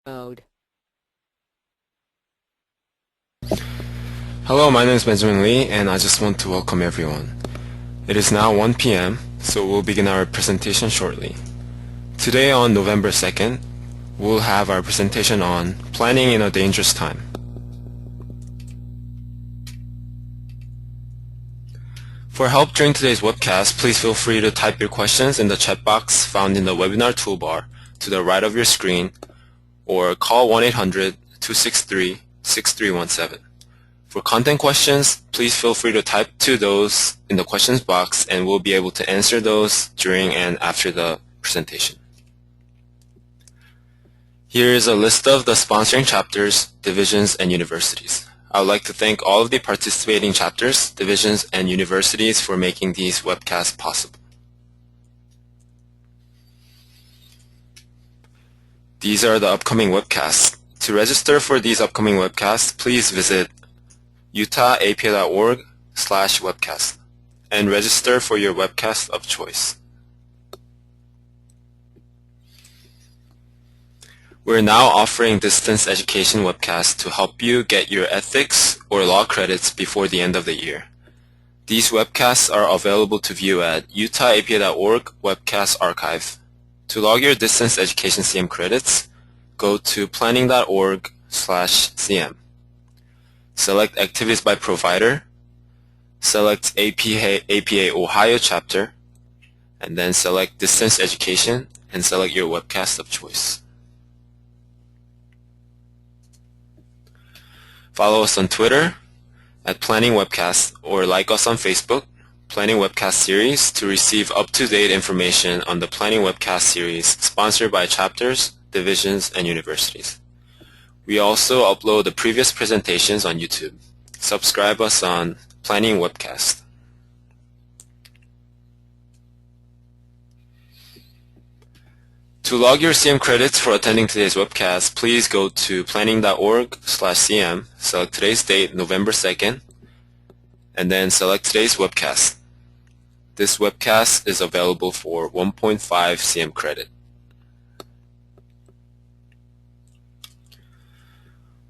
mode. Hello, my name is Benjamin Lee, and I just want to welcome everyone. It is now 1 p.m., so we'll begin our presentation shortly. Today on November 2nd, we'll have our presentation on planning in a dangerous time. For help during today's webcast, please feel free to type your questions in the chat box found in the webinar toolbar to the right of your screen, or call 1-800-263-6317. For content questions, please feel free to type to those in the questions box, and we'll be able to answer those during and after the presentation. Here is a list of the sponsoring chapters, divisions, and universities. I would like to thank all of the participating chapters, divisions, and universities for making these webcasts possible. These are the upcoming webcasts. To register for these upcoming webcasts, please visit utahapa.org/webcast and register for your webcast of choice. We're now offering distance education webcasts to help you get your ethics or law credits before the end of the year. These webcasts are available to view at utahapa.org webcast archive. To log your distance education CM credits, go to planning.org/CM. Select Activities by Provider, select APA Ohio chapter, and then select Distance Education and select your webcast of choice. Follow us on Twitter at Planning Webcast or like us on Facebook, Planning Webcast Series, to receive up-to-date information on the Planning Webcast Series sponsored by chapters, divisions, and universities. We also upload the previous presentations on YouTube. Subscribe us on Planning Webcast. To log your CM credits for attending today's webcast, please go to planning.org/CM, select today's date, November 2nd, and then select today's webcast. This webcast is available for 1.5 CM credit.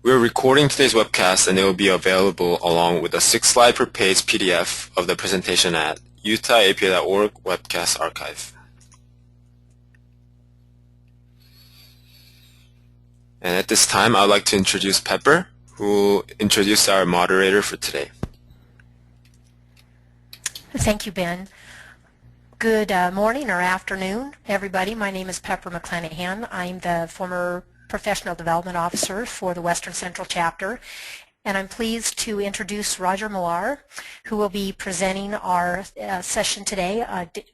We're recording today's webcast, and it will be available along with a 6-slide per page PDF of the presentation at utahapa.org webcast archive. And at this time, I'd like to introduce Pepper, who will introduce our moderator for today. Thank you, Ben. Good morning or afternoon, everybody. My name is Pepper McClenahan. I'm the former Professional Development Officer for the Western Central Chapter, and I'm pleased to introduce Roger Millar, who will be presenting our session today,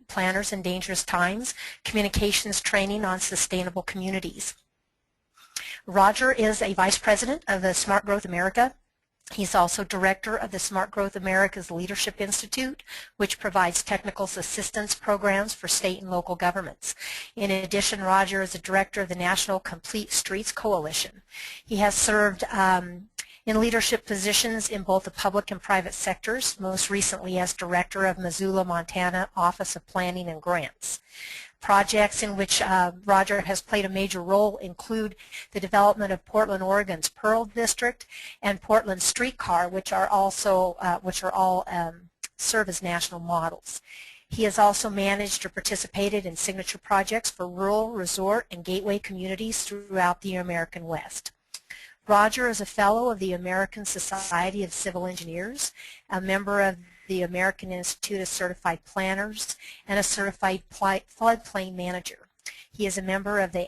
Planners in Dangerous Times, Communications Training on Sustainable Communities. Roger is a Vice President of the Smart Growth America. He's also Director of the Smart Growth America's Leadership Institute, which provides technical assistance programs for state and local governments. In addition, Roger is a Director of the National Complete Streets Coalition. He has served in leadership positions in both the public and private sectors, most recently as Director of Missoula, Montana Office of Planning and Grants. Projects in which Roger has played a major role include the development of Portland, Oregon's Pearl District and Portland Streetcar, which are all serve as national models. He has also managed or participated in signature projects for rural, resort, and gateway communities throughout the American West. Roger is a fellow of the American Society of Civil Engineers, a member of the American Institute of Certified Planners, and a certified floodplain manager. He is a member of the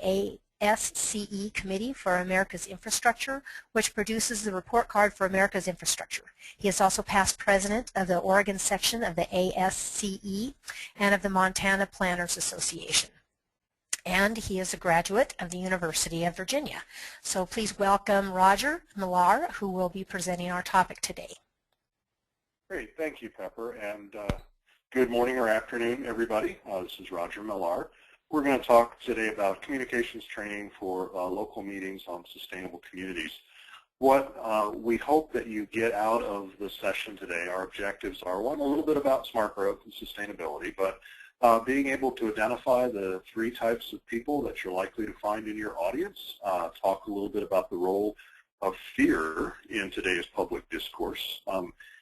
AICP Committee for America's Infrastructure, which produces the report card for America's Infrastructure. He is also past president of the Oregon section of the AICP and of the Montana Planners Association. And he is a graduate of the University of Virginia. So please welcome Roger Millar, who will be presenting our topic today. Great, thank you, Pepper, and good morning or afternoon, everybody. This is Roger Millar. We're going to talk today about communications training for local meetings on sustainable communities. What we hope that you get out of the session today, our objectives are, one, a little bit about smart growth and sustainability, but Being able to identify the 3 types of people that you're likely to find in your audience. Talk a little bit about the role of fear in today's public discourse.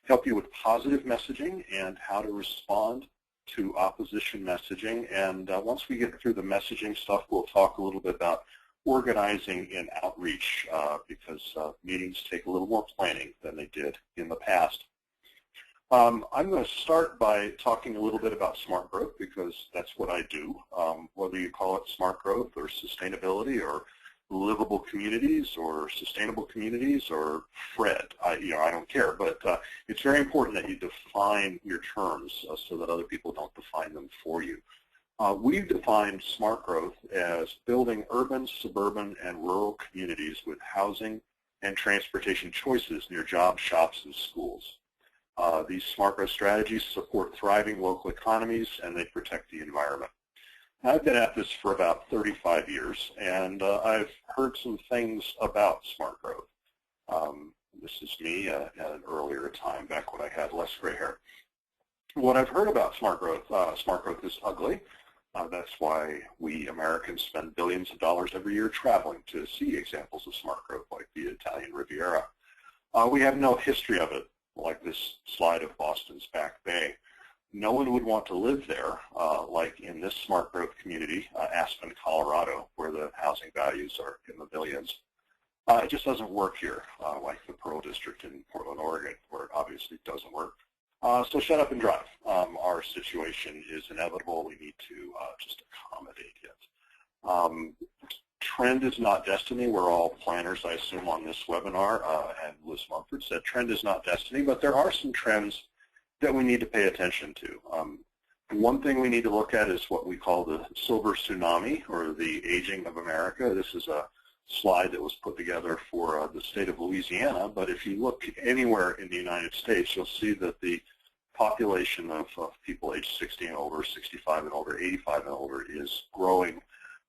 Help you with positive messaging and how to respond to opposition messaging. And once we get through the messaging stuff, we'll talk a little bit about organizing and outreach because meetings take a little more planning than they did in the past. I'm going to start by talking a little bit about smart growth because that's what I do. Whether you call it smart growth or sustainability or livable communities or sustainable communities or FRED, I don't care, but it's very important that you define your terms so that other people don't define them for you. We've defined smart growth as building urban, suburban, and rural communities with housing and transportation choices near jobs, shops, and schools. These smart growth strategies support thriving local economies and they protect the environment. I've been at this for about 35 years, and I've heard some things about smart growth. This is me at an earlier time, back when I had less gray hair. What I've heard about smart growth is ugly. That's why we Americans spend billions of dollars every year traveling to see examples of smart growth like the Italian Riviera. We have no history of it, like this slide of Boston's Back Bay. No one would want to live there, like in this smart growth community, Aspen, Colorado, where the housing values are in the billions. It just doesn't work here, like the Pearl District in Portland, Oregon, where it obviously doesn't work. So shut up and drive. Our situation is inevitable. We need to just accommodate it. Trend is not destiny. We're all planners, I assume, on this webinar, and Liz Mumford said trend is not destiny, but there are some trends that we need to pay attention to. One thing we need to look at is what we call the silver tsunami, or the aging of America. This is a slide that was put together for the state of Louisiana, but if you look anywhere in the United States, you'll see that the population of people aged 60 and older, 65 and older, 85 and older is growing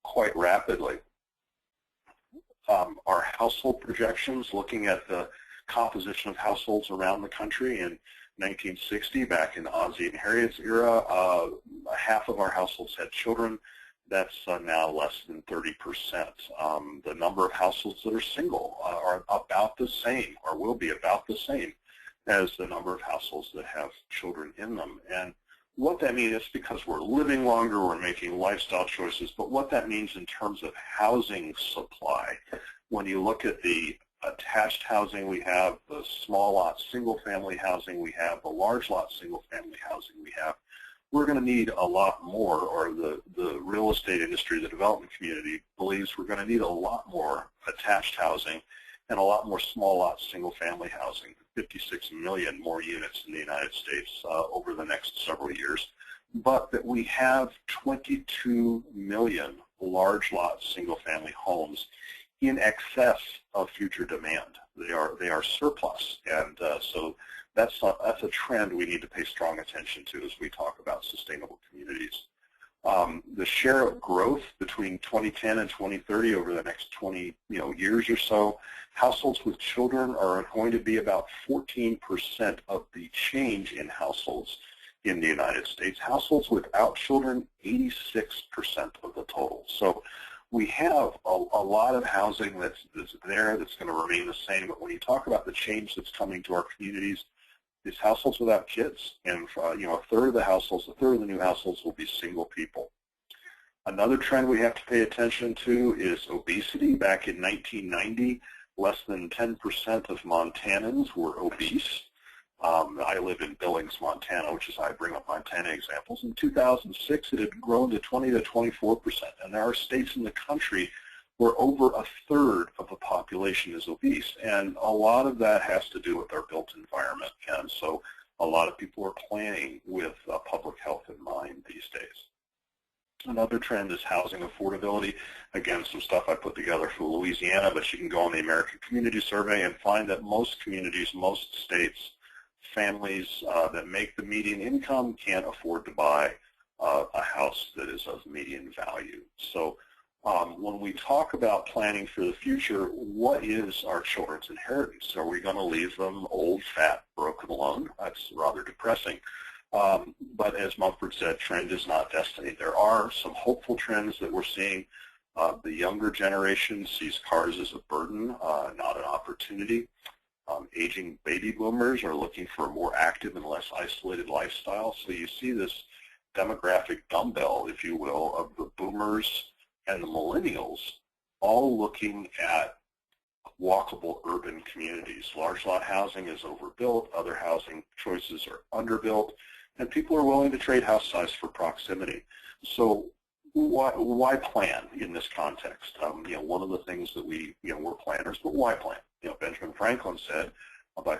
quite rapidly. Our household projections, looking at the composition of households around the country in 1960, back in Ozzie and Harriet's era, half of our households had children. That's now less than 30%. The number of households that are single are about the same, or will be about the same, as the number of households that have children in them. And what that means is because we're living longer, we're making lifestyle choices, but what that means in terms of housing supply, when you look at the attached housing we have, the small lot single-family housing we have, the large lot single-family housing we have, we're going to need a lot more, or the real estate industry, the development community believes we're going to need a lot more attached housing and a lot more small lot single-family housing, 56 million more units in the United States over the next several years, but that we have 22 million large lot single-family homes in excess of future demand. They are surplus, and so that's a trend we need to pay strong attention to as we talk about sustainable communities. The share of growth between 2010 and 2030 over the next 20 years or so, households with children are going to be about 14% of the change in households in the United States. Households without children, 86% of the total. So we have a lot of housing that's there that's going to remain the same, but when you talk about the change that's coming to our communities, it's households without kids, and a third of the new households will be single people. Another trend we have to pay attention to is obesity. Back in 1990, less than 10% of Montanans were obese. I live in Billings, Montana, which is how I bring up Montana examples. In 2006, it had grown to 20 to 24%, and there are states in the country where over a third of the population is obese, and a lot of that has to do with our built environment, and so a lot of people are planning with public health in mind these days. Another trend is housing affordability. Again, some stuff I put together for Louisiana, but you can go on the American Community Survey and find that most communities, most states, families that make the median income can't afford to buy a house that is of median value. So when we talk about planning for the future, what is our children's inheritance? Are we going to leave them old, fat, broken alone? That's rather depressing. But as Mumford said, trend is not destiny. There are some hopeful trends that we're seeing. The younger generation sees cars as a burden, not an opportunity. Aging baby boomers are looking for a more active and less isolated lifestyle. So you see this demographic dumbbell, if you will, of the boomers and the millennials all looking at walkable urban communities. Large lot housing is overbuilt, other housing choices are underbuilt, and people are willing to trade house size for proximity. So why plan in this context? One of the things that we're planners, but why plan? Benjamin Franklin said, by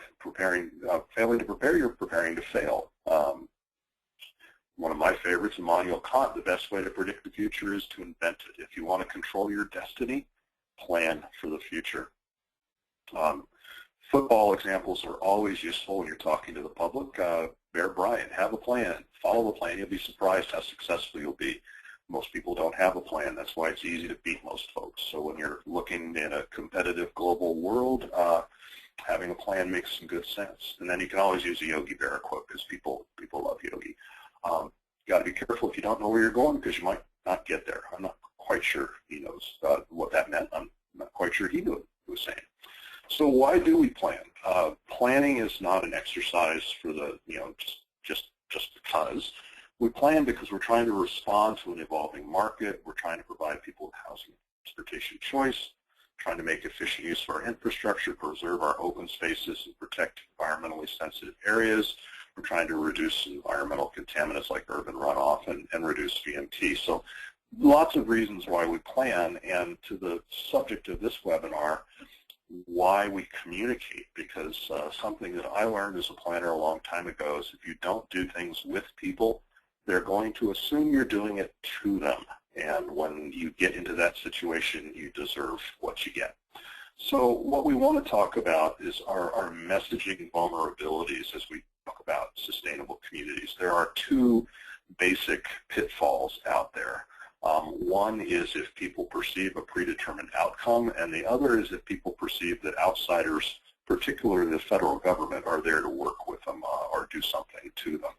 failing to prepare, you're preparing to fail. One of my favorites, Immanuel Kant, the best way to predict the future is to invent it. If you want to control your destiny, plan for the future. Football examples are always useful when you're talking to the public. Bear Bryant, have a plan. Follow the plan. You'll be surprised how successful you'll be. Most people don't have a plan. That's why it's easy to beat most folks. So when you're looking in a competitive global world, having a plan makes some good sense. And then you can always use a Yogi Berra quote because people love Yogi. You got to be careful if you don't know where you're going because you might not get there. I'm not quite sure he knows what that meant. I'm not quite sure he knew what he was saying. So why do we plan? Planning is not an exercise for the, just because. We plan because we're trying to respond to an evolving market. We're trying to provide people with housing and transportation choice, trying to make efficient use of our infrastructure, preserve our open spaces, and protect environmentally sensitive areas. We're trying to reduce environmental contaminants like urban runoff and reduce VMT. So lots of reasons why we plan. And to the subject of this webinar, why we communicate, because something that I learned as a planner a long time ago is if you don't do things with people, they're going to assume you're doing it to them. And when you get into that situation, you deserve what you get. So what we want to talk about is our messaging vulnerabilities as we talk about sustainable communities. There are two basic pitfalls out there. One is if people perceive a predetermined outcome, and the other is if people perceive that outsiders, particularly the federal government, are there to work with them or do something to them.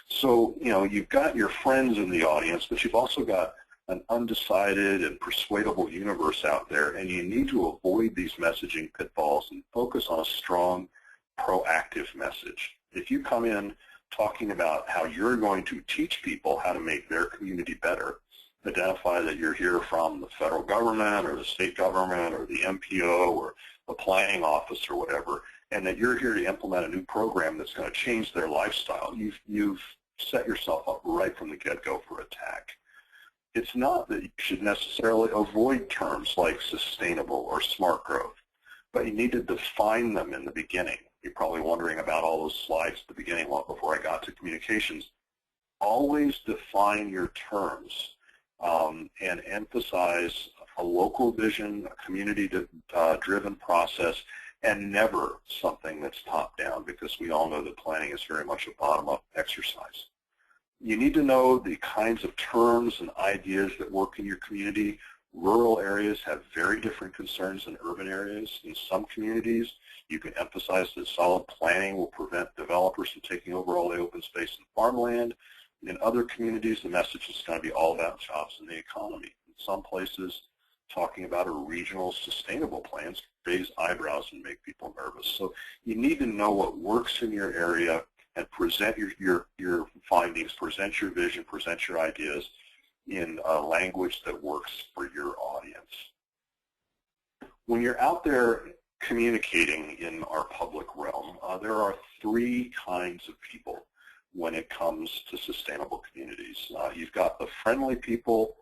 So, you've got your friends in the audience, but you've also got an undecided and persuadable universe out there, and you need to avoid these messaging pitfalls and focus on a strong, proactive message. If you come in talking about how you're going to teach people how to make their community better, identify that you're here from the federal government or the state government or the MPO or the planning office or whatever, and that you're here to implement a new program that's going to change their lifestyle, you've set yourself up right from the get-go for attack. It's not that you should necessarily avoid terms like sustainable or smart growth, but you need to define them in the beginning. You're probably wondering about all those slides at the beginning before I got to communications. Always define your terms and emphasize a local vision, a community-driven process, and never something that's top-down, because we all know that planning is very much a bottom-up exercise. You need to know the kinds of terms and ideas that work in your community. Rural areas have very different concerns than urban areas. In some communities, you can emphasize that solid planning will prevent developers from taking over all the open space and farmland. In other communities, the message is going to be all about jobs and the economy. In some places, talking about a regional sustainable plans raise eyebrows and make people nervous. So you need to know what works in your area and present your findings, present your vision, present your ideas in a language that works for your audience. When you're out there communicating in our public realm, there are three kinds of people when it comes to sustainable communities. You've got the friendly people.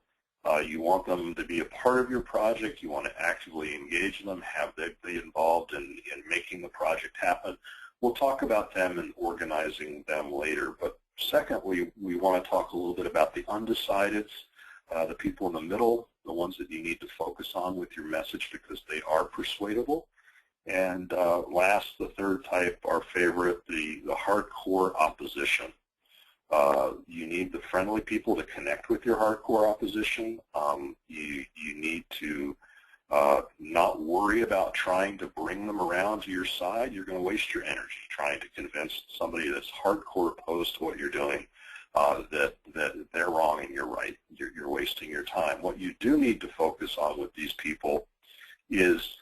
You want them to be a part of your project. You want to actively engage them, have them be involved in making the project happen. We'll talk about them and organizing them later. But secondly, we want to talk a little bit about the undecideds, the people in the middle, the ones that you need to focus on with your message because they are persuadable. And last, the third type, our favorite, the hardcore opposition. You need the friendly people to connect with your hardcore opposition. You need to not worry about trying to bring them around to your side. You're going to waste your energy trying to convince somebody that's hardcore opposed to what you're doing that they're wrong and you're right. You're wasting your time. What you do need to focus on with these people is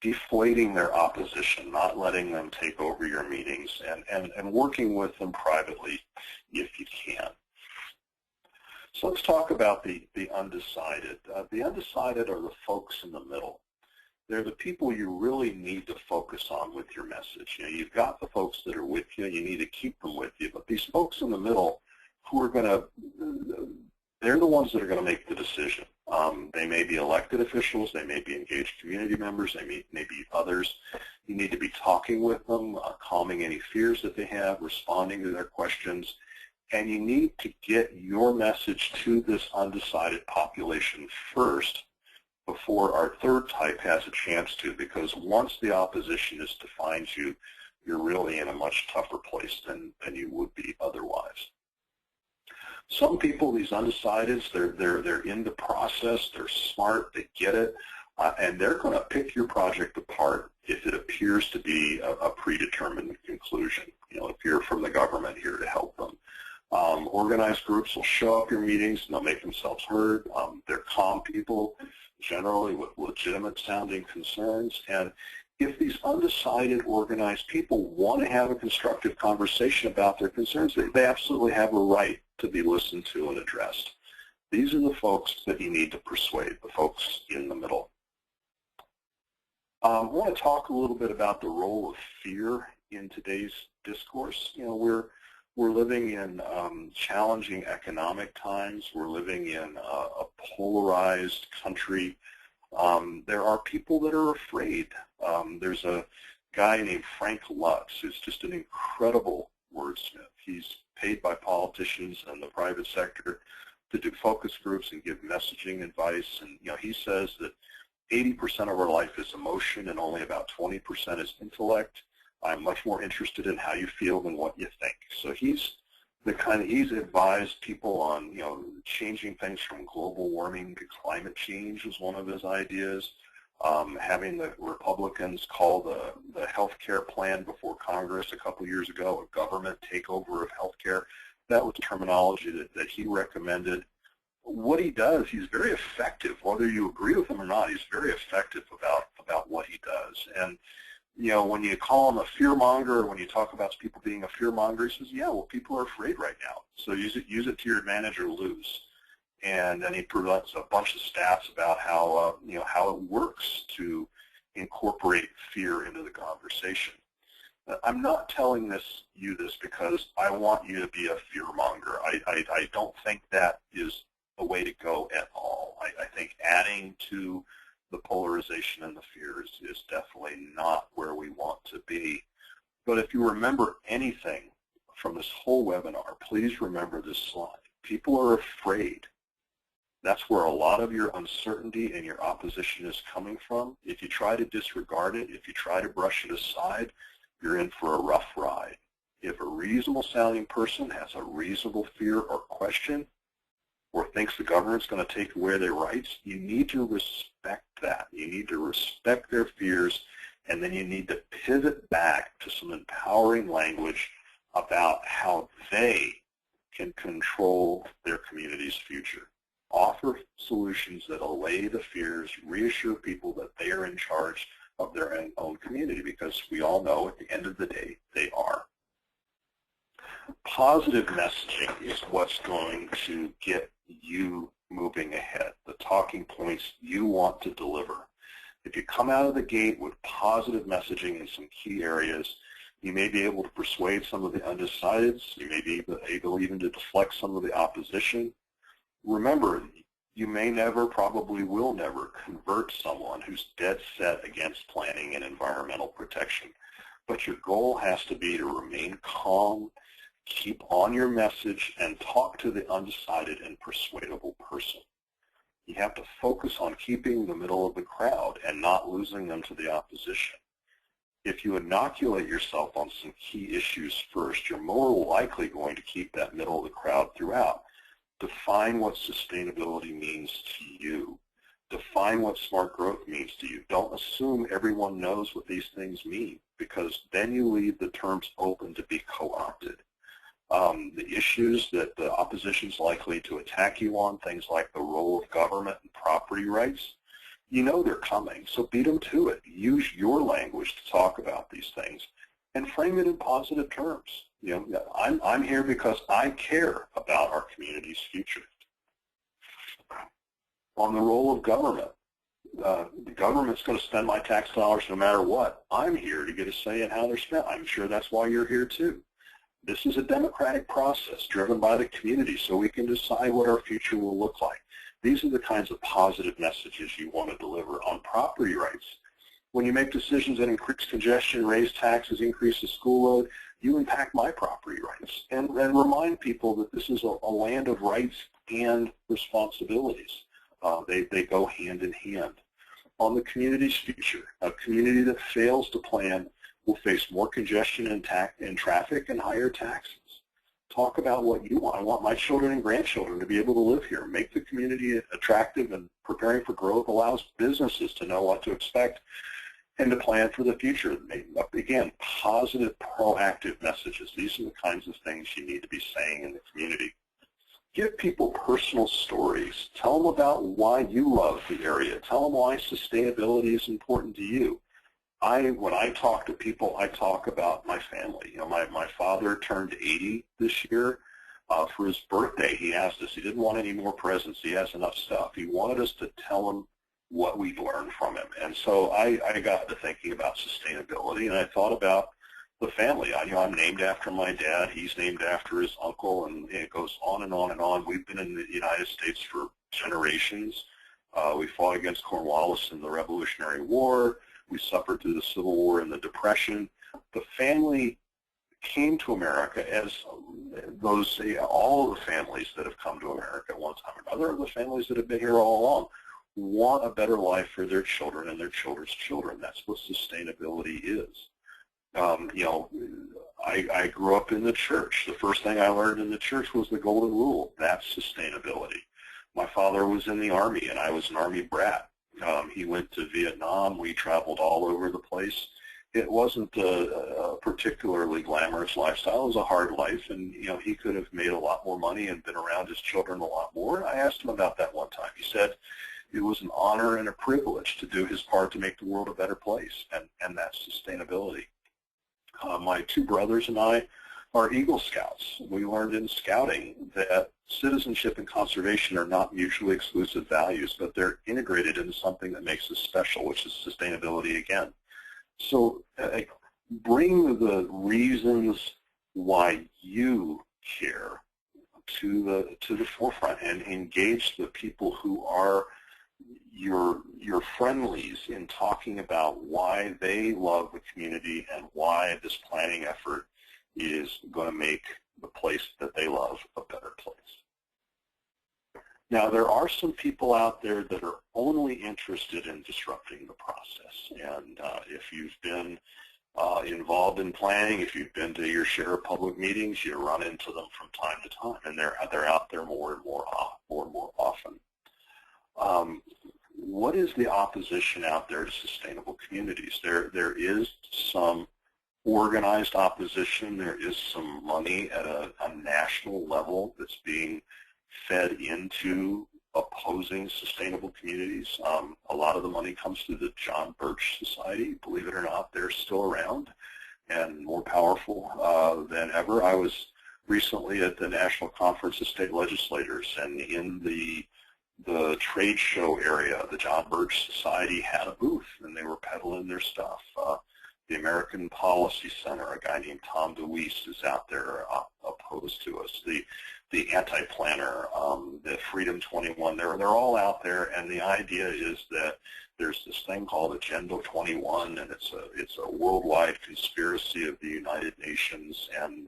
deflating their opposition, not letting them take over your meetings, and working with them privately if you can. So let's talk about the undecided. The undecided are the folks in the middle. They're the people you really need to focus on with your message. You know, you've got the folks that are with you, you need to keep them with you, but these folks in the middle who are going to, they're the ones that are going to make the decision. They may be elected officials, they may be engaged community members, they may be others. You need to be talking with them, calming any fears that they have, responding to their questions, and you need to get your message to this undecided population first before our third type has a chance to, because once the opposition is defined you, you're really in a much tougher place than you would be otherwise. Some people, these undecideds, they're in the process, they're smart, they get it, and they're going to pick your project apart if it appears to be a predetermined conclusion. You know, if you're from the government here to help them. Organized groups will show up your meetings and they'll make themselves heard. They're calm people, generally with legitimate sounding concerns. And if these undecided organized people want to have a constructive conversation about their concerns, they absolutely have a right to be listened to and addressed. These are the folks that you need to persuade, the folks in the middle. I want to talk a little bit about the role of fear in today's discourse. You know, we're living in challenging economic times. We're living in a polarized country. There are people that are afraid. There's a guy named Frank Lutz who's just an incredible wordsmith. He's paid by politicians and the private sector to do focus groups and give messaging advice. And you know, he says that 80% of our life is emotion and only about 20% is intellect. I'm much more interested in how you feel than what you think. So he's advised people on, you know, changing things from global warming to climate change was one of his ideas. Having the Republicans call the health care plan before Congress a couple years ago a government takeover of health care. That was terminology that he recommended. What he does, he's very effective. Whether you agree with him or not, he's very effective about what he does. And you know, when you call him a fear monger, or when you talk about people being a fear monger, he says, yeah, well, people are afraid right now. So use it to your advantage or lose. And then he presents a bunch of stats about how, you know, how it works to incorporate fear into the conversation. I'm not telling you this because I want you to be a fear monger. I don't think that is the way to go at all. I think adding to the polarization and the fears is definitely not where we want to be. But if you remember anything from this whole webinar, please remember this slide. People are afraid. That's where a lot of your uncertainty and your opposition is coming from. If you try to disregard it, if you try to brush it aside, you're in for a rough ride. If a reasonable sounding person has a reasonable fear or question, or thinks the government's going to take away their rights, you need to respect that. You need to respect their fears, and then you need to pivot back to some empowering language about how they can control their community's future. Offer solutions that allay the fears, reassure people that they are in charge of their own community, because we all know at the end of the day, they are. Positive messaging is what's going to get you moving ahead, the talking points you want to deliver. If you come out of the gate with positive messaging in some key areas, you may be able to persuade some of the undecideds. You may be able even to deflect some of the opposition. Remember, you may never, probably will never, convert someone who's dead set against planning and environmental protection. But your goal has to be to remain calm, keep on your message, and talk to the undecided and persuadable person. You have to focus on keeping the middle of the crowd and not losing them to the opposition. If you inoculate yourself on some key issues first, you're more likely going to keep that middle of the crowd throughout. Define what sustainability means to you. Define what smart growth means to you. Don't assume everyone knows what these things mean, because then you leave the terms open to be co-opted. The issues that the opposition is likely to attack you on, things like the role of government and property rights, you know they're coming, so beat them to it. Use your language to talk about these things and frame it in positive terms. You know, I'm here because I care about our community's future. On the role of government, the government's going to spend my tax dollars no matter what. I'm here to get a say in how they're spent. I'm sure that's why you're here too. This is a democratic process driven by the community, so we can decide what our future will look like. These are the kinds of positive messages you want to deliver. On property rights, when you make decisions that increase congestion, raise taxes, increase the school load, you impact my property rights. And remind people that this is a land of rights and responsibilities. They go hand in hand. On the community's future, a community that fails to plan will face more congestion in traffic and higher taxes. Talk about what you want. I want my children and grandchildren to be able to live here. Make the community attractive, and preparing for growth allows businesses to know what to expect and to plan for the future. Again, positive, proactive messages. These are the kinds of things you need to be saying in the community. Give people personal stories. Tell them about why you love the area. Tell them why sustainability is important to you. When I talk to people, I talk about my family. You know, my father turned 80 this year. For his birthday, he asked us, he didn't want any more presents. He has enough stuff. He wanted us to tell him what we'd learned from him. And so I got to thinking about sustainability, and I thought about the family. I'm named after my dad. He's named after his uncle, and it goes on and on and on. We've been in the United States for generations. We fought against Cornwallis in the Revolutionary War. We suffered through the Civil War and the Depression. The family came to America as all of the families that have come to America at one time or another, the families that have been here all along, want a better life for their children and their children's children. That's what sustainability is. You know, I grew up in the church. The first thing I learned in the church was the Golden Rule. That's sustainability. My father was in the Army, and I was an Army brat. He went to Vietnam. We traveled all over the place. It wasn't a particularly glamorous lifestyle. It was a hard life, and you know, he could have made a lot more money and been around his children a lot more. And I asked him about that one time. He said it was an honor and a privilege to do his part to make the world a better place, and that's sustainability. My two brothers and I are Eagle Scouts. We learned in scouting that citizenship and conservation are not mutually exclusive values, but they're integrated into something that makes us special, which is sustainability again. So bring the reasons why you care to the forefront, and engage the people who are your friendlies in talking about why they love the community and why this planning effort is going to make the place that they love a better place. Now, there are some people out there that are only interested in disrupting the process, and if you've been involved in planning, if you've been to your share of public meetings, you run into them from time to time, and they're out there more and more often. What is the opposition out there to sustainable communities? There is some organized opposition. There is some money at a national level that's being fed into opposing sustainable communities. A lot of the money comes through the John Birch Society. Believe it or not, they're still around and more powerful than ever. I was recently at the National Conference of State Legislators, and in the trade show area, the John Birch Society had a booth, and they were peddling their stuff. The American Policy Center, a guy named Tom DeWeese, is out there opposed to us. The Anti-Planner, the Freedom 21, they're all out there, and the idea is that there's this thing called Agenda 21, and it's a worldwide conspiracy of the United Nations and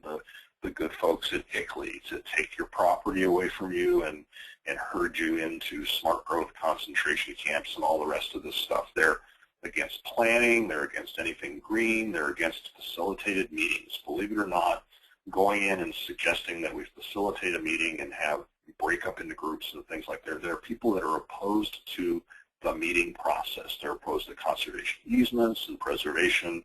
the good folks at ICLEI to take your property away from you and herd you into smart growth concentration camps and all the rest of this stuff. They're against planning, they're against anything green, they're against facilitated meetings. Believe it or not, going in and suggesting that we facilitate a meeting and break up into groups and things like that, there are people that are opposed to the meeting process. They're opposed to conservation easements and preservation.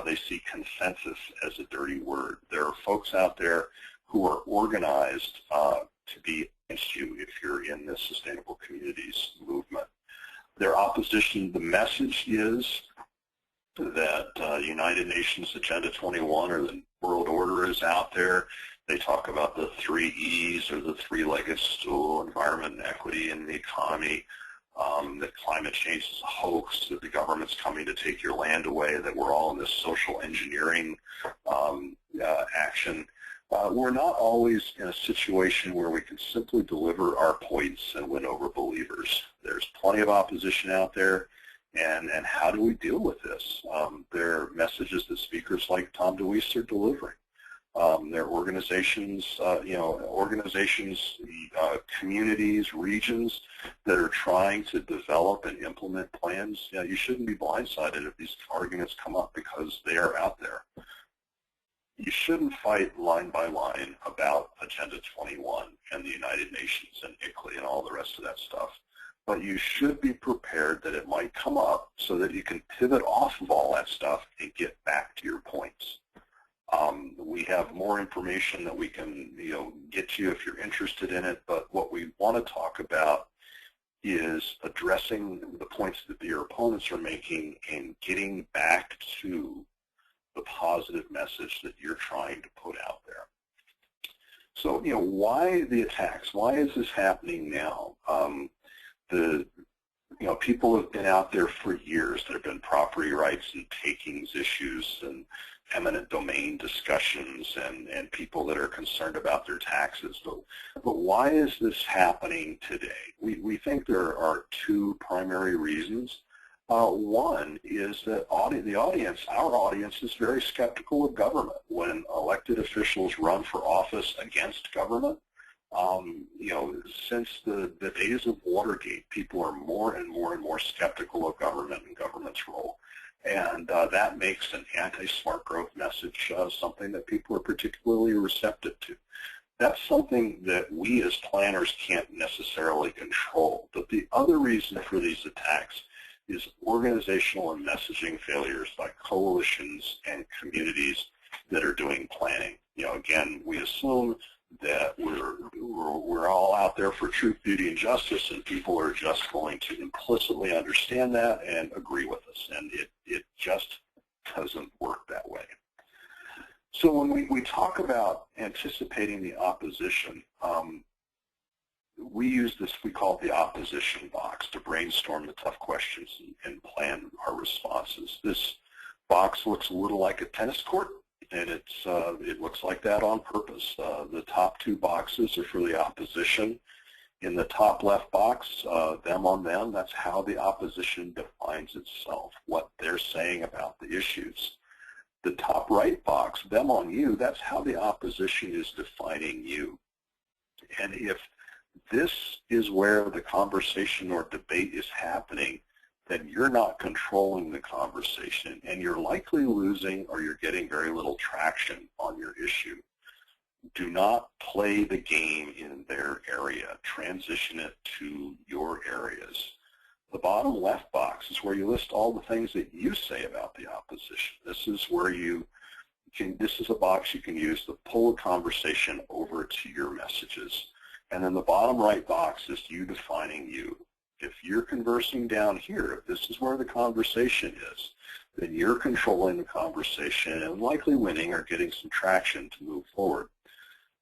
They see consensus as a dirty word. There are folks out there who are organized to be against you if you're in this sustainable communities movement. Their opposition, the message is that United Nations Agenda 21 or the world order is out there. They talk about the 3 E's or the 3-legged stool, environment and equity and the economy, that climate change is a hoax, that the government's coming to take your land away, that we're all in this social engineering action. We're not always in a situation where we can simply deliver our points and win over believers. There's plenty of opposition out there, and how do we deal with this? There are messages that speakers like Tom DeWeese are delivering. There are organizations, communities, regions that are trying to develop and implement plans. You shouldn't be blindsided if these arguments come up because they are out there. You shouldn't fight line by line about Agenda 21 and the United Nations and ICLEI and all the rest of that stuff. But you should be prepared that it might come up so that you can pivot off of all that stuff and get back to your points. We have more information that we can, get you if you're interested in it, but what we want to talk about is addressing the points that your opponents are making and getting back to the positive message that you're trying to put out there. So, why the attacks? Why is this happening now? People have been out there for years. There have been property rights and takings issues and eminent domain discussions and people that are concerned about their taxes. But why is this happening today? We think there are 2 primary reasons. One is that our audience is very skeptical of government. When elected officials run for office against government, since the days of Watergate, people are more and more and more skeptical of government and government's role. And that makes an anti-smart growth message something that people are particularly receptive to. That's something that we as planners can't necessarily control. But the other reason for these attacks is organizational and messaging failures by coalitions and communities that are doing planning. Again, we assume that we're all out there for truth, beauty, and justice, and people are just going to implicitly understand that and agree with us, and it just doesn't work that way. So when we talk about anticipating the opposition, we use this, we call it the opposition box, to brainstorm the tough questions and plan our responses. This box looks a little like a tennis court, and it looks like that on purpose. The top 2 boxes are for the opposition. In the top left box, them on them, that's how the opposition defines itself, what they're saying about the issues. The top right box, them on you, that's how the opposition is defining you. And if this is where the conversation or debate is happening, then you're not controlling the conversation, and you're likely losing or you're getting very little traction on your issue. Do not play the game in their area. Transition it to your areas. The bottom left box is where you list all the things that you say about the opposition. This is where this is a box you can use to pull a conversation over to your messages. And then the bottom right box is you defining you. If you're conversing down here, if this is where the conversation is, then you're controlling the conversation and likely winning or getting some traction to move forward.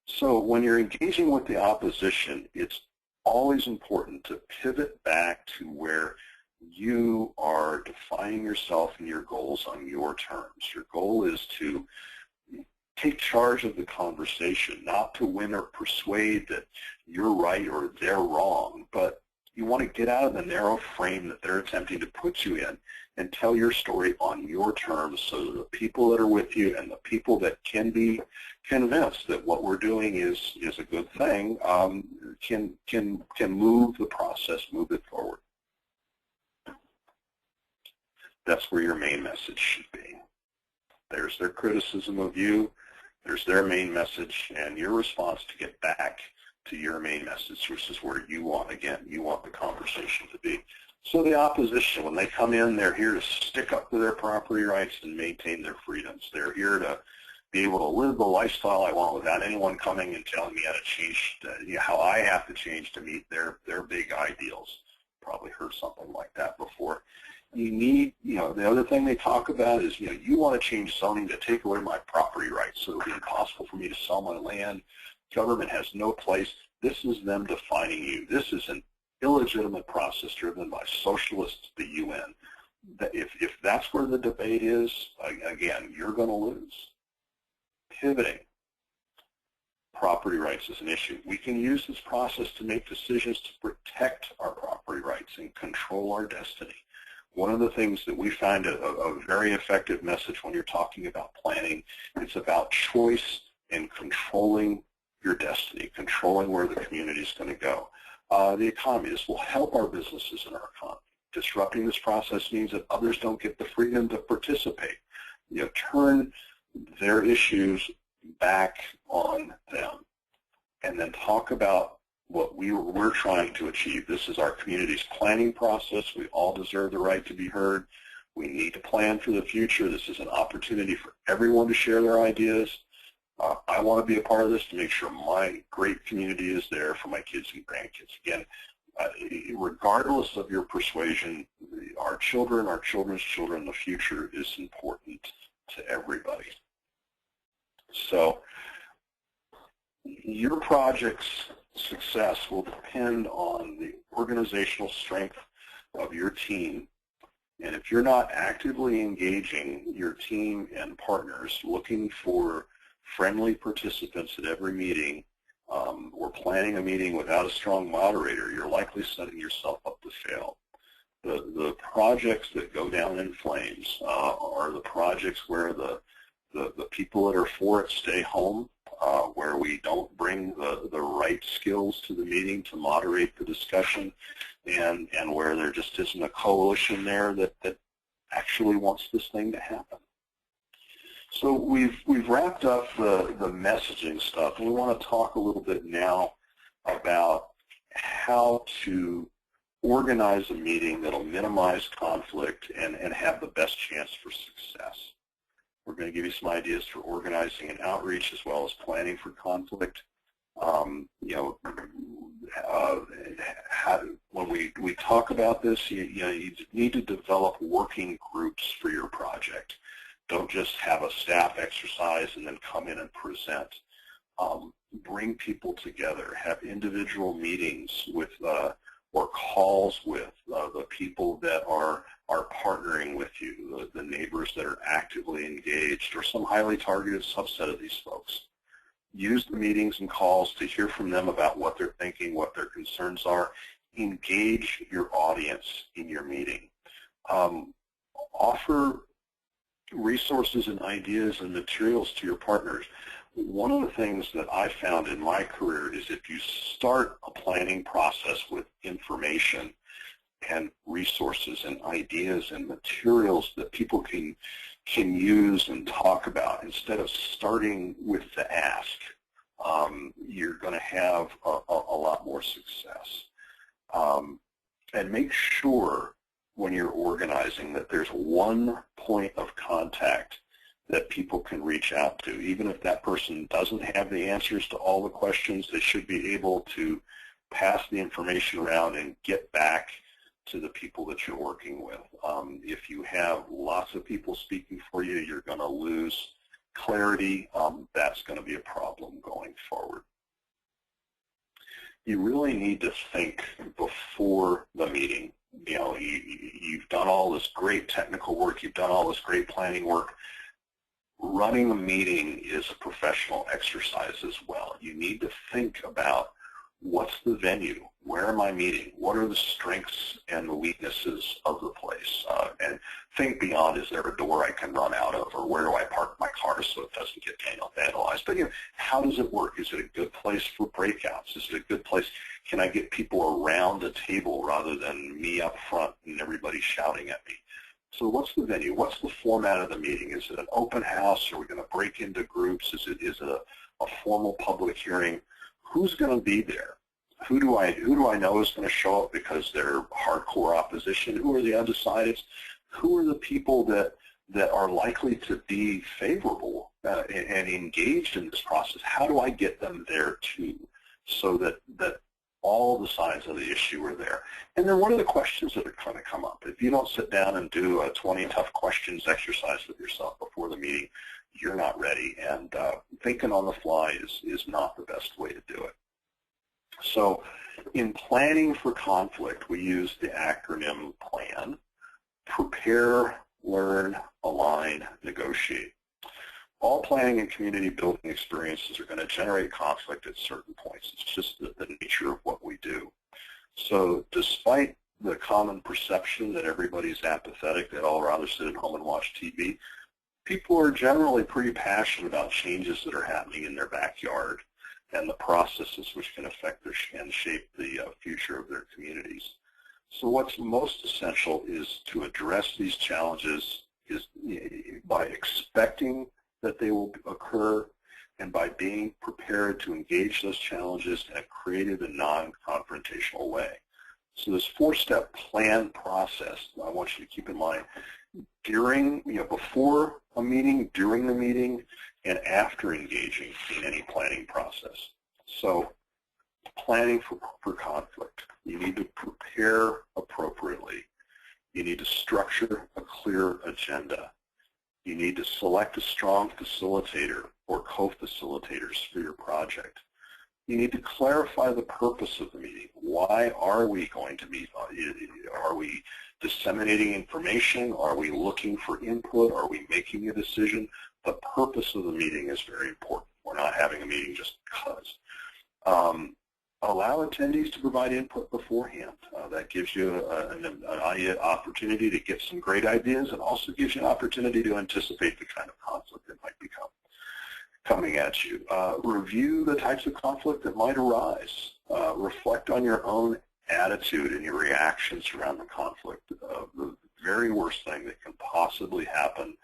So when you're engaging with the opposition, it's always important to pivot back to where you are defining yourself and your goals on your terms. Your goal is to take charge of the conversation, not to win or persuade that you're right or they're wrong, but you want to get out of the narrow frame that they're attempting to put you in and tell your story on your terms so that the people that are with you and the people that can be convinced that what we're doing is a good thing can move the process, move it forward. That's where your main message should be. There's their criticism of you, there's their main message, and your response to get back to your main message, which is where you want, again, you want the conversation to be. So the opposition, when they come in, they're here to stick up to their property rights and maintain their freedoms. They're here to be able to live the lifestyle I want without anyone coming and telling me how to change, how I have to change to meet their big ideals. Probably heard something like that before. You need, the other thing they talk about is, you want to change zoning to take away my property rights so it'll be impossible for me to sell my land. Government has no place. This is them defining you. This is an illegitimate process driven by socialists, the UN. If that's where the debate is, again, you're going to lose. Pivoting. Property rights is an issue. We can use this process to make decisions to protect our property rights and control our destiny. One of the things that we find a very effective message when you're talking about planning, it's about choice and controlling your destiny, controlling where the community is going to go. The economy, this will help our businesses and our economy. Disrupting this process means that others don't get the freedom to participate. Turn their issues back on them, and then talk about what we're trying to achieve. This is our community's planning process. We all deserve the right to be heard. We need to plan for the future. This is an opportunity for everyone to share their ideas. I want to be a part of this to make sure my great community is there for my kids and grandkids. Again, regardless of your persuasion, our children, our children's children, the future is important to everybody. So your project's success will depend on the organizational strength of your team. And if you're not actively engaging your team and partners, looking for friendly participants at every meeting, or planning a meeting without a strong moderator, you're likely setting yourself up to fail. The projects that go down in flames are the projects where the people that are for it stay home, where we don't bring the right skills to the meeting to moderate the discussion, and where there just isn't a coalition there that actually wants this thing to happen. So we've wrapped up the messaging stuff, and we want to talk a little bit now about how to organize a meeting that'll minimize conflict and have the best chance for success. We're going to give you some ideas for organizing an outreach as well as planning for conflict. When we talk about this, you need to develop working groups for your project. Don't just have a staff exercise and then come in and present. Bring people together. Have individual meetings with or calls with the people that are partnering with you, the neighbors that are actively engaged, or some highly targeted subset of these folks. Use the meetings and calls to hear from them about what they're thinking, what their concerns are. Engage your audience in your meeting. Offer resources and ideas and materials to your partners. One of the things that I found in my career is if you start a planning process with information and resources and ideas and materials that people can use and talk about, instead of starting with the ask, you're going to have a lot more success. And make sure when you're organizing that there's one point of contact that people can reach out to. Even if that person doesn't have the answers to all the questions, they should be able to pass the information around and get back to the people that you're working with. If you have lots of people speaking for you, you're going to lose clarity. That's going to be a problem going forward. You really need to think before the meeting. You've done all this great technical work, you've done all this great planning work. Running a meeting is a professional exercise as well. You need to think about what's the venue, where am I meeting, what are the strengths and the weaknesses of the place, and think beyond, is there a door I can run out of, or where do I park my car so it doesn't get vandalized. But how does it work? Is it a good place for breakouts? Is it a good place? Can I get people around the table rather than me up front and everybody shouting at me? So what's the venue? What's the format of the meeting? Is it an open house? Are we going to break into groups? Is it a formal public hearing? Who's going to be there? Who do I know is going to show up because they're hardcore opposition? Who are the undecideds? Who are the people that are likely to be favorable and engaged in this process? How do I get them there too, so that all the sides of the issue are there? And then what are the questions that are going to come up? If you don't sit down and do a 20 tough questions exercise with yourself before the meeting, you're not ready. And thinking on the fly is not the best way to do it. So in planning for conflict, we use the acronym PLAN: prepare, learn, align, negotiate. All planning and community building experiences are going to generate conflict at certain points. It's just the nature of what we do. So despite the common perception that everybody's apathetic, they'd all rather sit at home and watch TV, people are generally pretty passionate about changes that are happening in their backyard and the processes which can affect and shape the future of their communities. So what's most essential is to address these challenges by expecting that they will occur and by being prepared to engage those challenges in a creative and non-confrontational way. So this four-step plan process, I want you to keep in mind, before a meeting, during the meeting, and after engaging in any planning process. So planning for conflict. You need to prepare appropriately. You need to structure a clear agenda. You need to select a strong facilitator or co-facilitators for your project. You need to clarify the purpose of the meeting. Why are we going to meet? Are we disseminating information? Are we looking for input? Are we making a decision? The purpose of the meeting is very important. We're not having a meeting just because. Allow attendees to provide input beforehand. That gives you an opportunity to get some great ideas, and also gives you an opportunity to anticipate the kind of conflict that might be coming at you. Review the types of conflict that might arise. Reflect on your own attitude and your reactions around the conflict. The very worst thing that can possibly happen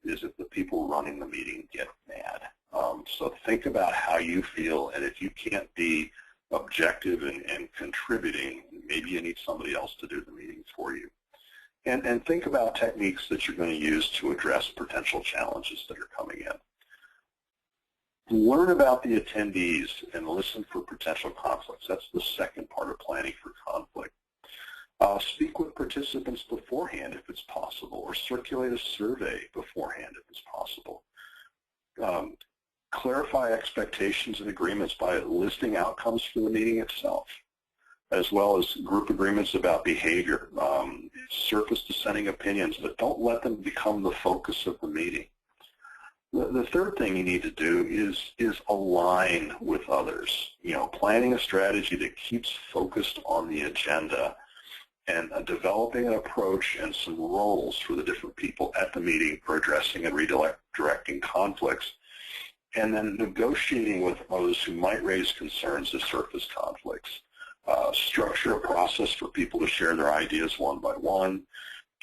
is if the people running the meeting get mad. So think about how you feel, and if you can't be objective and contributing, maybe you need somebody else to do the meeting for you. And think about techniques that you're going to use to address potential challenges that are coming in. Learn about the attendees and listen for potential conflicts. That's the second part of planning for conflict. Speak with participants beforehand if it's possible, or circulate a survey beforehand if it's possible. Clarify expectations and agreements by listing outcomes for the meeting itself, as well as group agreements about behavior. Surface dissenting opinions, but don't let them become the focus of the meeting. The third thing you need to do is align with others. Planning a strategy that keeps focused on the agenda, and developing an approach and some roles for the different people at the meeting for addressing and redirecting conflicts, and then negotiating with those who might raise concerns as surface conflicts. Structure a process for people to share their ideas one by one.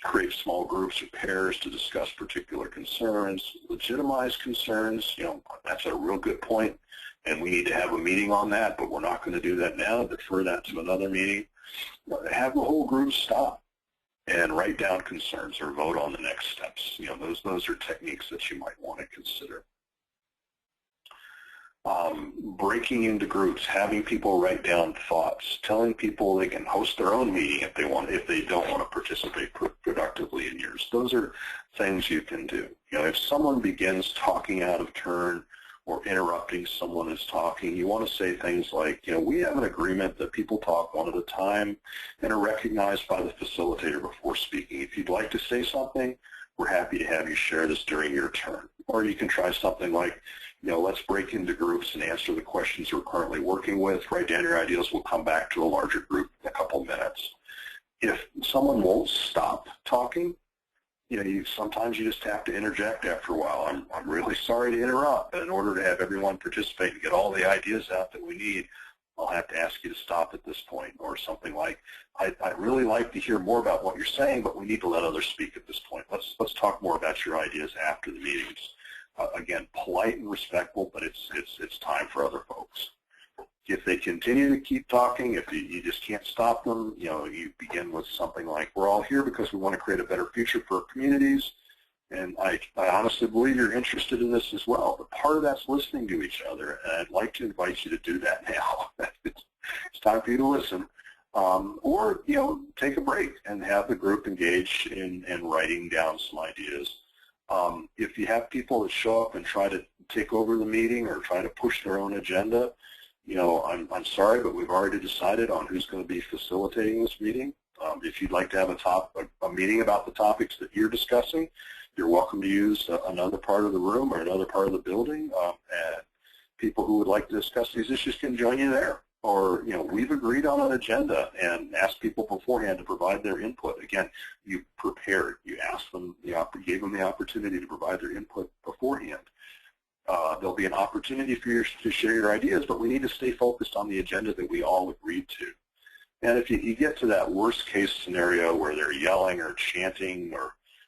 Create small groups or pairs to discuss particular concerns. Legitimize concerns. That's a real good point, and we need to have a meeting on that, but we're not going to do that now. Defer that to another meeting. Have the whole group stop and write down concerns or vote on the next steps. Those are techniques that you might want to consider. Breaking into groups, having people write down thoughts, telling people they can host their own meeting if they don't want to participate productively in yours. Those are things you can do. If someone begins talking out of turn or interrupting someone who's talking, you want to say things like, we have an agreement that people talk one at a time and are recognized by the facilitator before speaking. If you'd like to say something, we're happy to have you share this during your turn. Or you can try something like, let's break into groups and answer the questions we're currently working with. Write down your ideas. We'll come back to a larger group in a couple minutes. If someone won't stop talking, sometimes you just have to interject after a while. I'm really sorry to interrupt, but in order to have everyone participate and get all the ideas out that we need, I'll have to ask you to stop at this point. Or something like, I'd really like to hear more about what you're saying, but we need to let others speak at this point. Let's talk more about your ideas after the meetings. Again, polite and respectful, but it's time for other folks. If they continue to keep talking, if you just can't stop them, you begin with something like, we're all here because we want to create a better future for our communities, and I honestly believe you're interested in this as well. But part of that's listening to each other, and I'd like to invite you to do that now. It's time for you to listen. Or, take a break and have the group engage in writing down some ideas. If you have people that show up and try to take over the meeting or try to push their own agenda, I'm sorry, but we've already decided on who's going to be facilitating this meeting. If you'd like to have a meeting about the topics that you're discussing, you're welcome to use another part of the room or another part of the building. And people who would like to discuss these issues can join you there. Or, we've agreed on an agenda and asked people beforehand to provide their input. Again, you prepared. You asked them, gave them the opportunity to provide their input beforehand. There'll be an opportunity for you to share your ideas, but we need to stay focused on the agenda that we all agreed to. And if you get to that worst case scenario where they're yelling or chanting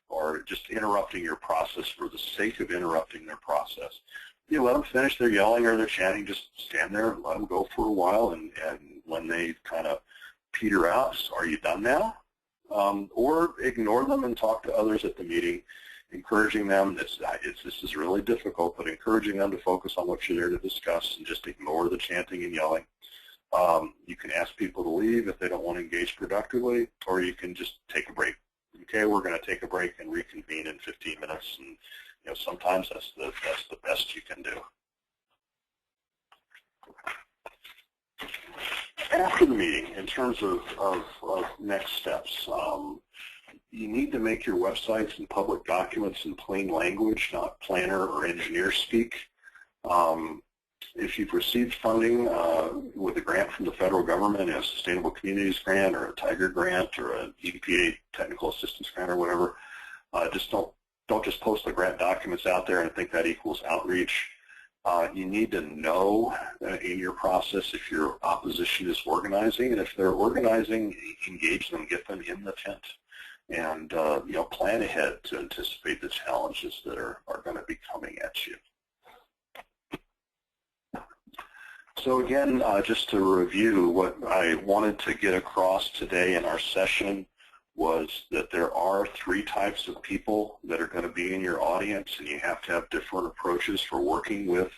or just interrupting your process for the sake of interrupting their process, you let them finish their yelling or their chanting, just stand there and let them go for a while, and when they kind of peter out, are you done now? Or ignore them and talk to others at the meeting, encouraging them. This is really difficult, but encouraging them to focus on what you're there to discuss and just ignore the chanting and yelling. You can ask people to leave if they don't want to engage productively, or you can just take a break. Okay, we're going to take a break and reconvene in 15 minutes, and sometimes that's the best you can do. After the meeting, in terms of next steps, you need to make your websites and public documents in plain language, not planner or engineer speak. If you've received funding with a grant from the federal government, a Sustainable Communities grant or a Tiger grant or an EPA technical assistance grant or whatever, just don't just post the grant documents out there and think that equals outreach. You need to know in your process if your opposition is organizing, and if they're organizing, engage them, get them in the tent, and plan ahead to anticipate the challenges that are going to be coming at you. So again, just to review, what I wanted to get across today in our session was that there are 3 types of people that are going to be in your audience, and you have to have different approaches for working with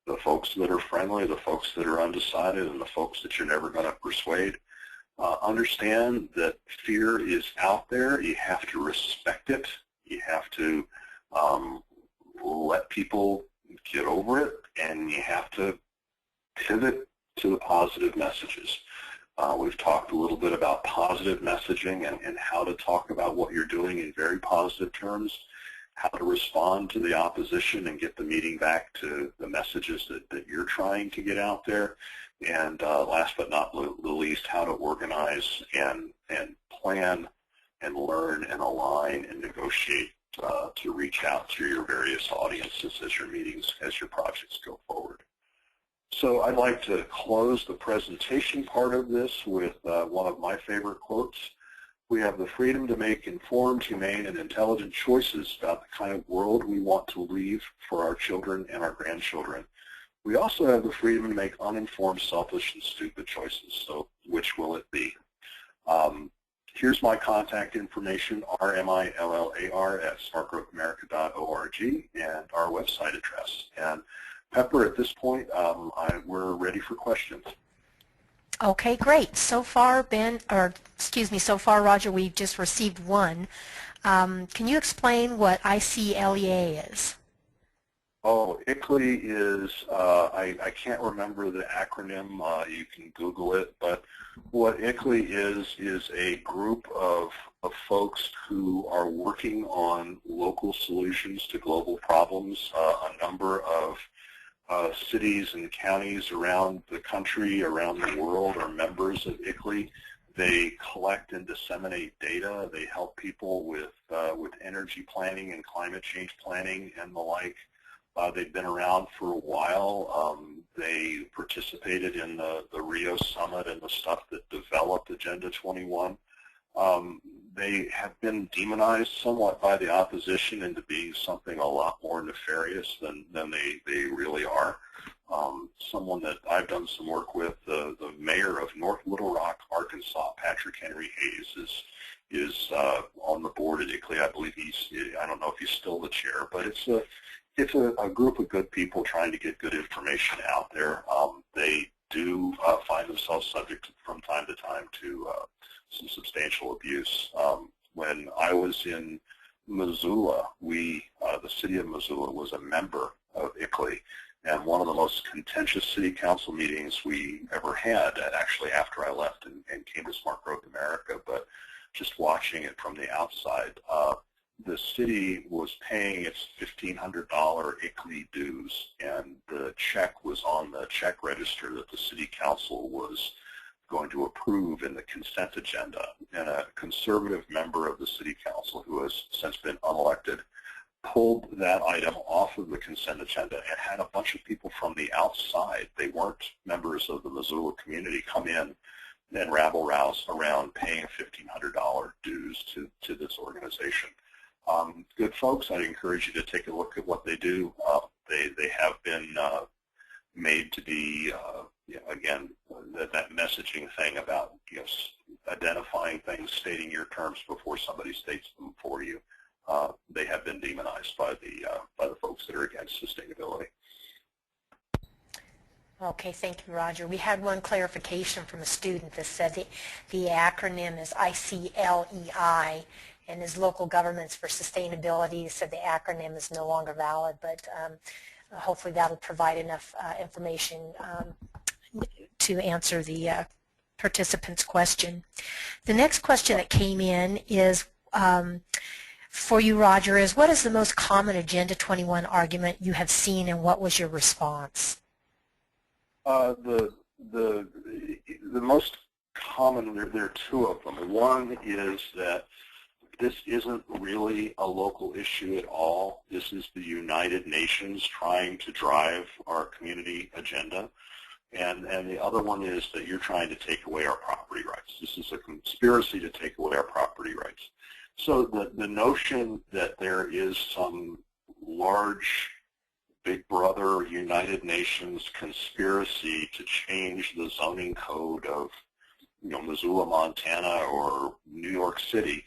the folks that are friendly, the folks that are undecided, and the folks that you're never going to persuade. Understand that fear is out there. You have to respect it. You have to let people get over it, and you have to pivot to the positive messages. We've talked a little bit about positive messaging and how to talk about what you're doing in very positive terms, how to respond to the opposition and get the meeting back to the messages that you're trying to get out there, and last but not the least, how to organize and plan and learn and align and negotiate to reach out to your various audiences as your meetings, as your projects go forward. So I'd like to close the presentation part of this with one of my favorite quotes. We have the freedom to make informed, humane, and intelligent choices about the kind of world we want to leave for our children and our grandchildren. We also have the freedom to make uninformed, selfish, and stupid choices. So which will it be? Here's my contact information, rmillar@smartgrowthamerica.org, and our website address. And Pepper, at this point, we're ready for questions. Okay, great. So far, Roger, we've just received one. Can you explain what ICLEA is? Oh, ICLEA is, I can't remember the acronym. You can Google it, but what ICLEA is a group of folks who are working on local solutions to global problems. A number of cities and counties around the country, around the world, are members of ICLEA. They collect and disseminate data. They help people with energy planning and climate change planning and the like. They've been around for a while. They participated in the Rio Summit and the stuff that developed Agenda 21. They have been demonized somewhat by the opposition into being something a lot more nefarious than they really are. someone that I've done some work with, the mayor of North Little Rock, Arkansas, Patrick Henry Hayes, is on the board at ICLEI. I believe I don't know if he's still the chair, but it's a group of good people trying to get good information out there. They do find themselves subject from time to time to some substantial abuse. When I was in Missoula, the city of Missoula was a member of ICLEI, and one of the most contentious city council meetings we ever had, actually after I left and came to Smart Growth America, but just watching it from the outside, the city was paying its $1,500 ICLEI dues, and the check was on the check register that the city council was going to approve in the consent agenda. And a conservative member of the city council, who has since been unelected, pulled that item off of the consent agenda and had a bunch of people from the outside, they weren't members of the Missoula community, come in and rabble-rouse around paying $1,500 dues to this organization. Good folks, I'd encourage you to take a look at what they do. They have been made to be, again, that messaging thing about identifying things, stating your terms before somebody states them for you. They have been demonized by the folks that are against sustainability. Okay, thank you, Roger. We had one clarification from a student that said the acronym is ICLEI, and as local governments for sustainability said the acronym is no longer valid, but hopefully that'll provide enough information to answer the participant's question. The next question that came in is for you, Roger, is what is the most common Agenda 21 argument you have seen, and what was your response? The most common, there are two of them. One is that this isn't really a local issue at all. This is the United Nations trying to drive our community agenda. And the other one is that you're trying to take away our property rights. This is a conspiracy to take away our property rights. So the notion that there is some large Big Brother United Nations conspiracy to change the zoning code of Missoula, Montana, or New York City,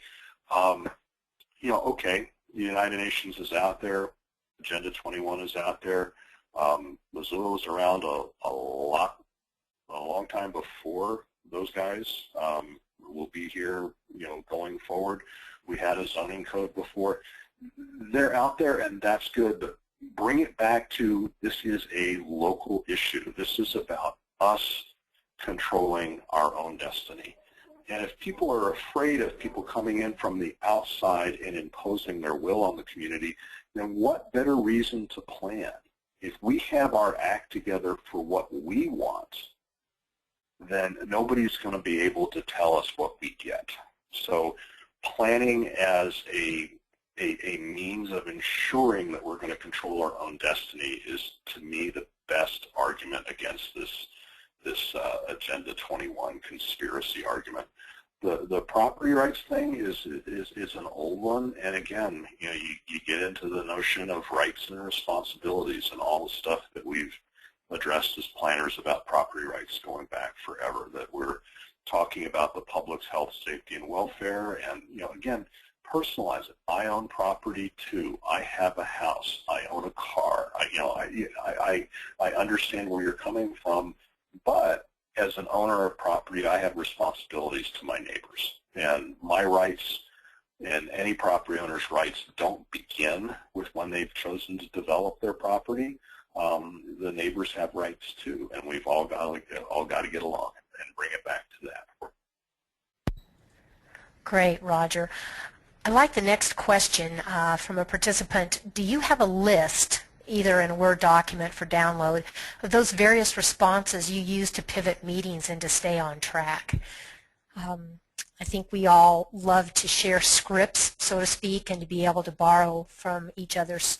okay, the United Nations is out there, Agenda 21 is out there. Missoula was around a long time before those guys. Will be here, going forward. We had a zoning code before. They're out there, and that's good, but bring it back to this is a local issue. This is about us controlling our own destiny. And if people are afraid of people coming in from the outside and imposing their will on the community, then what better reason to plan? If we have our act together for what we want, then nobody's going to be able to tell us what we get. So planning as a means of ensuring that we're going to control our own destiny is, to me, the best argument against this Agenda 21 conspiracy argument. The property rights thing is an old one, and again, you get into the notion of rights and responsibilities and all the stuff that we've addressed as planners about property rights going back forever, that we're talking about the public's health, safety, and welfare, and again, personalize it. I own property too. I have a house. I own a car. I understand where you're coming from, but as an owner of property, I have responsibilities to my neighbors, and my rights and any property owner's rights don't begin with when they've chosen to develop their property. The neighbors have rights too, and we've all got to get along and bring it back to that. Great, Roger. I like the next question from a participant. Do you have a list, either in a Word document for download, of those various responses you use to pivot meetings and to stay on track? I think we all love to share scripts, so to speak, and to be able to borrow from each other's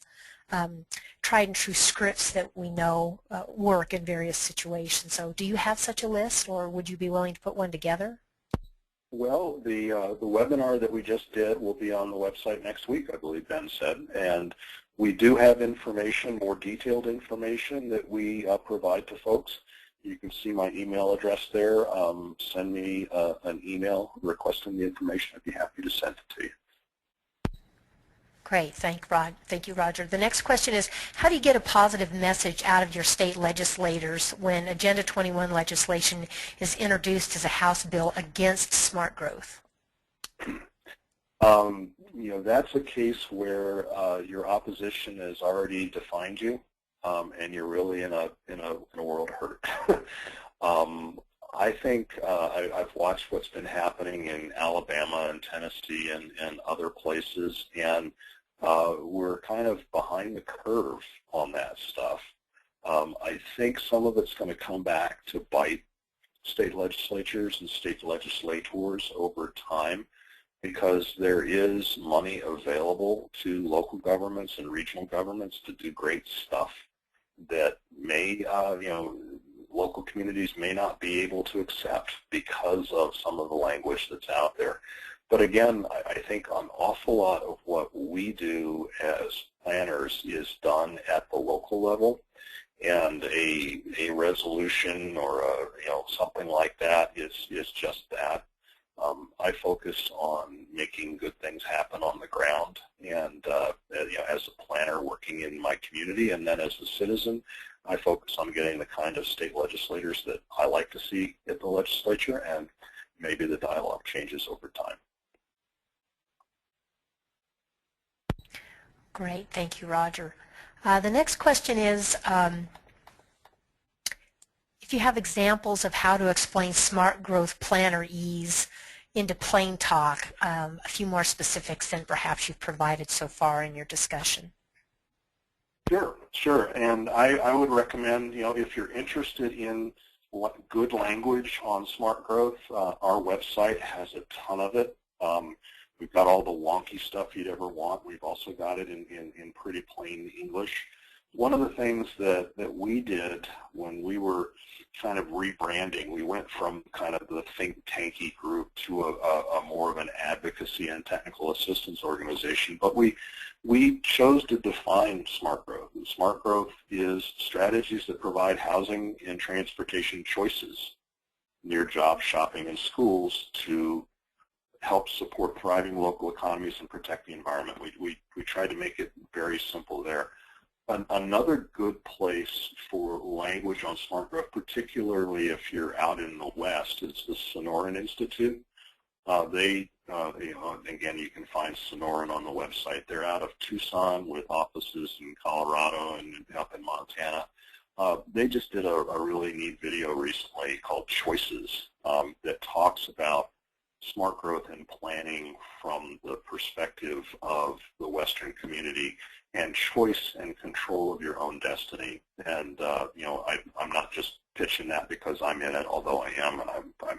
tried and true scripts that we know work in various situations. So do you have such a list, or would you be willing to put one together? Well, the webinar that we just did will be on the website next week, I believe Ben said, and we do have information, more detailed information that we provide to folks. You can see my email address there. Send me an email requesting the information. I'd be happy to send it to you. Great, thank you, Roger. The next question is, how do you get a positive message out of your state legislators when Agenda 21 legislation is introduced as a House bill against smart growth? You know, that's a case where your opposition has already defined you, and you're really in a world of hurt. I think I've watched what's been happening in Alabama and Tennessee and other places, and we're kind of behind the curve on that stuff. I think some of it's going to come back to bite state legislatures and state legislators over time, because there is money available to local governments and regional governments to do great stuff that may, you know, local communities may not be able to accept because of some of the language that's out there. But again, I think an awful lot of what we do as planners is done at the local level, and a resolution or something like that is just that. I focus on making good things happen on the ground, and as a planner working in my community, and then as a citizen, I focus on getting the kind of state legislators that I like to see at the legislature, and maybe the dialogue changes over time. Great, thank you, Roger. The next question is, if you have examples of how to explain smart growth plannerese into plain talk, a few more specifics than perhaps you've provided so far in your discussion. Sure, and I would recommend, if you're interested in good language on smart growth, our website has a ton of it. We've got all the wonky stuff you'd ever want. We've also got it in pretty plain English. One of the things that we did when we were kind of rebranding, we went from kind of the think tanky group to a more of an advocacy and technical assistance organization. But we chose to define smart growth. And smart growth is strategies that provide housing and transportation choices near jobs, shopping, and schools to help support thriving local economies and protect the environment. We tried to make it very simple there. Another good place for language on smart growth, particularly if you're out in the West, is the Sonoran Institute. Again, you can find Sonoran on the website. They're out of Tucson with offices in Colorado and up in Montana. They just did a really neat video recently called Choices that talks about smart growth and planning from the perspective of the Western community and choice and control of your own destiny. And I'm not just pitching that because I'm in it, although I am, and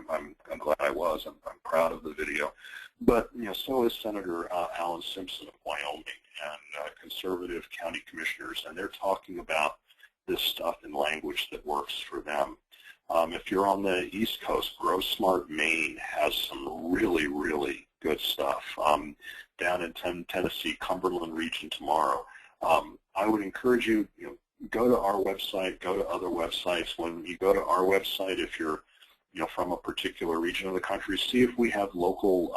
I'm glad I was. I'm proud of the video. But so is Senator Alan Simpson of Wyoming and conservative county commissioners, and they're talking about this stuff in language that works for them. If you're on the East Coast, Grow Smart Maine has some really, really good stuff. Down in Tennessee, Cumberland region tomorrow. I would encourage you, go to our website, go to other websites. When you go to our website, if you're from a particular region of the country, see if we have local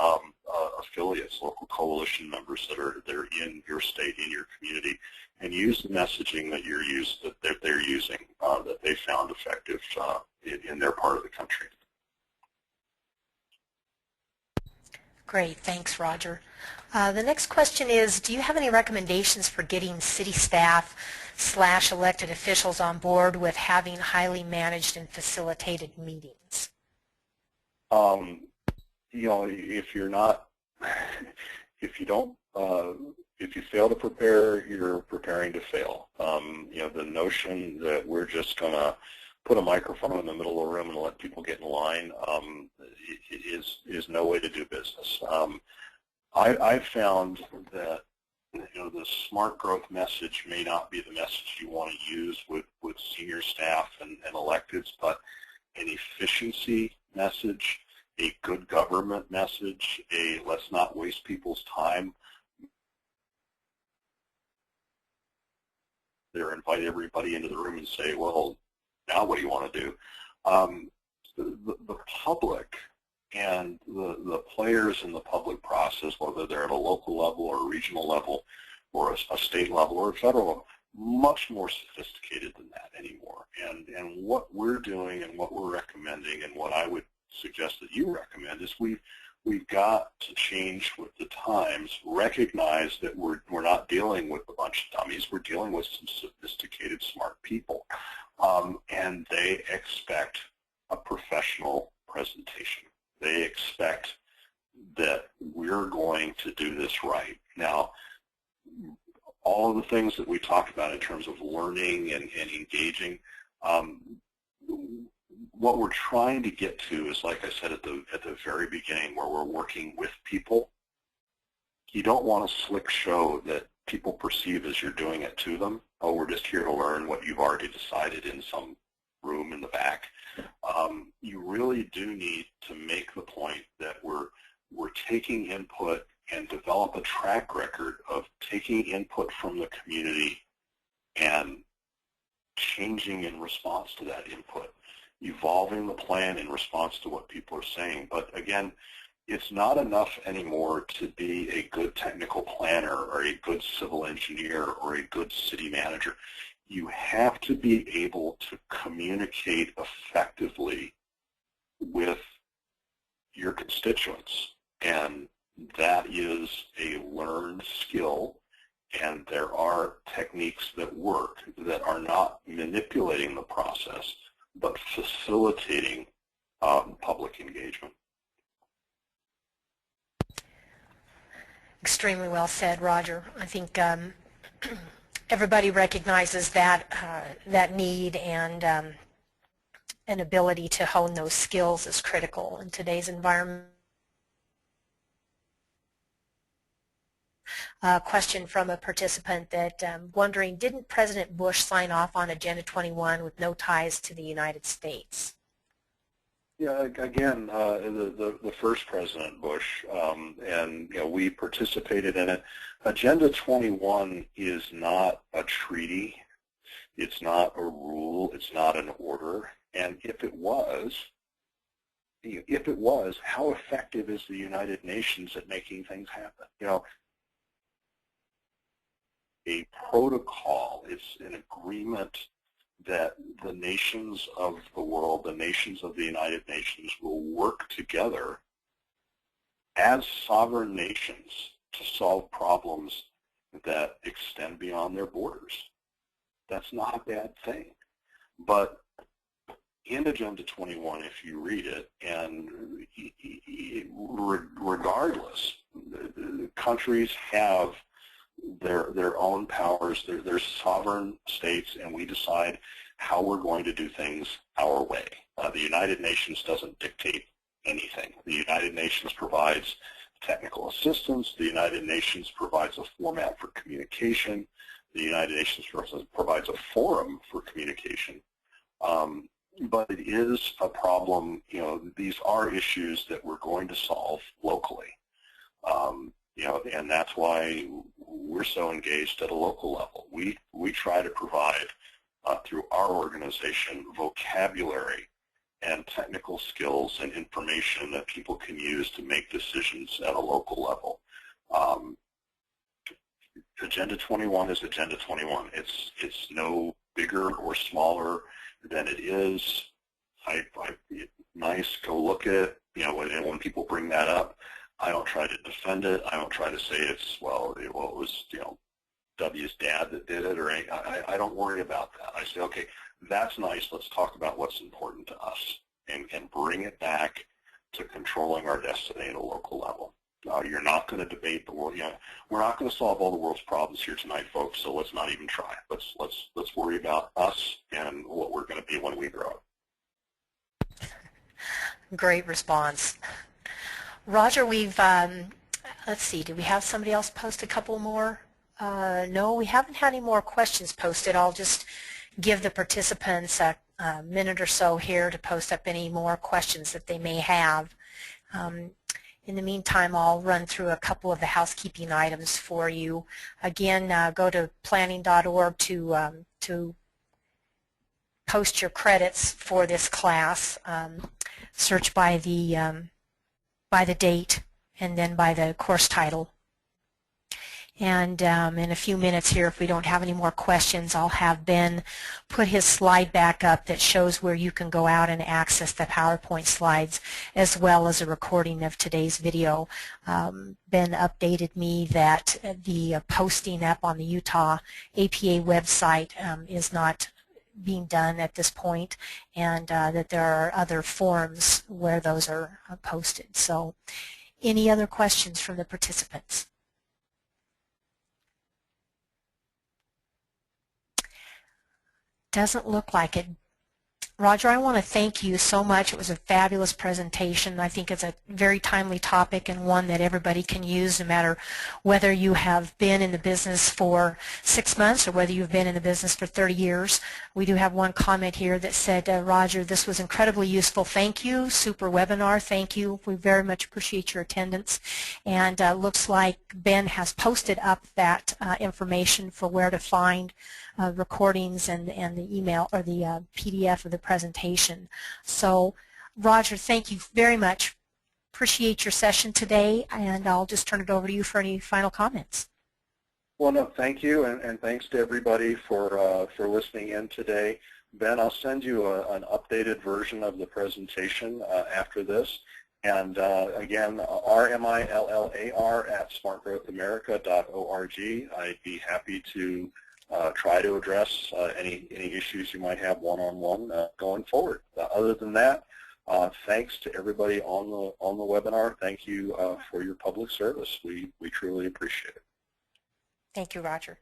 affiliates, local coalition members that are in your state, in your community, and use the messaging that they're using, that they found effective in their part of the country. Great, thanks, Roger. The next question is, do you have any recommendations for getting city staff / elected officials on board with having highly managed and facilitated meetings? If you fail to prepare, you're preparing to fail. The notion that we're just going to put a microphone in the middle of the room and let people get in line is no way to do business. I've found that the smart growth message may not be the message you want to use with senior staff and electeds, but an efficiency message a good government message, a let's not waste people's time. There, invite everybody into the room and say, well, now what do you want to do? The public and the players in the public process, whether they're at a local level or a regional level or a state level or a federal level, much more sophisticated than that anymore. And what we're doing and what we're recommending and what I would suggest that you recommend is we've got to change with the times, recognize that we're not dealing with a bunch of dummies, we're dealing with some sophisticated, smart people. And they expect a professional presentation. They expect that we're going to do this right. Now, all of the things that we talked about in terms of learning and engaging, what we're trying to get to is, like I said at the very beginning, where we're working with people. You don't want a slick show that people perceive as you're doing it to them. Oh, we're just here to learn what you've already decided in some room in the back. You really do need to make the point that we're taking input and develop a track record of taking input from the community and changing in response to that input, evolving the plan in response to what people are saying. But again, it's not enough anymore to be a good technical planner or a good civil engineer or a good city manager. You have to be able to communicate effectively with your constituents, and that is a learned skill, and there are techniques that work that are not manipulating the process but facilitating public engagement. Extremely well said, Roger. I think everybody recognizes that that need, and an ability to hone those skills is critical in today's environment. A question from a participant that wondering, didn't President Bush sign off on Agenda 21 with no ties to the United States? Yeah, again, the first President Bush, and we participated in it. Agenda 21 is not a treaty. It's not a rule. It's not an order. And if it was, how effective is the United Nations at making things happen? A protocol is an agreement that the nations of the world, the nations of the United Nations, will work together as sovereign nations to solve problems that extend beyond their borders. That's not a bad thing. But in Agenda 21, if you read it, and regardless, countries have their own powers. They're sovereign states, and we decide how we're going to do things our way. The United Nations doesn't dictate anything. The United Nations provides technical assistance. The United Nations provides a format for communication. The United Nations provides a forum for communication. But it is a problem. These are issues that we're going to solve locally. And that's why we're so engaged at a local level. We try to provide, through our organization, vocabulary and technical skills and information that people can use to make decisions at a local level. Agenda 21 is Agenda 21. It's no bigger or smaller than it is. Nice, go look at it. When people bring that up, I don't try to defend it. I don't try to say it was W's dad that did it, or I don't worry about that. I say, okay, that's nice. Let's talk about what's important to us and bring it back to controlling our destiny at a local level. You're not going to debate the world. We're not going to solve all the world's problems here tonight, folks. So let's not even try. Let's worry about us and what we're going to be when we grow up. Great response. Roger, we've, let's see, do we have somebody else post a couple more? No, we haven't had any more questions posted. I'll just give the participants a minute or so here to post up any more questions that they may have. In the meantime, I'll run through a couple of the housekeeping items for you. Again, go to planning.org to post your credits for this class. Search by the date and then by the course title. And in a few minutes here, if we don't have any more questions, I'll have Ben put his slide back up that shows where you can go out and access the PowerPoint slides as well as a recording of today's video. Ben updated me that the posting up on the Utah APA website is not being done at this point, and that there are other forums where those are posted. So any other questions from the participants? Doesn't look like it. Roger, I want to thank you so much. It was a fabulous presentation. I think it's a very timely topic and one that everybody can use no matter whether you have been in the business for 6 months or whether you've been in the business for 30 years. We do have one comment here that said, Roger, this was incredibly useful. Thank you. Super webinar. Thank you. We very much appreciate your attendance. And looks like Ben has posted up that information for where to find recordings and the email or the PDF of the presentation. So, Roger, thank you very much. Appreciate your session today, and I'll just turn it over to you for any final comments. Well, no, thank you, and thanks to everybody for listening in today. Ben, I'll send you an updated version of the presentation after this. And again, rmillar@smartgrowthamerica.org. I'd be happy to try to address any issues you might have one-on-one going forward. Other than that, thanks to everybody on the webinar. Thank you for your public service. We truly appreciate it. Thank you, Roger.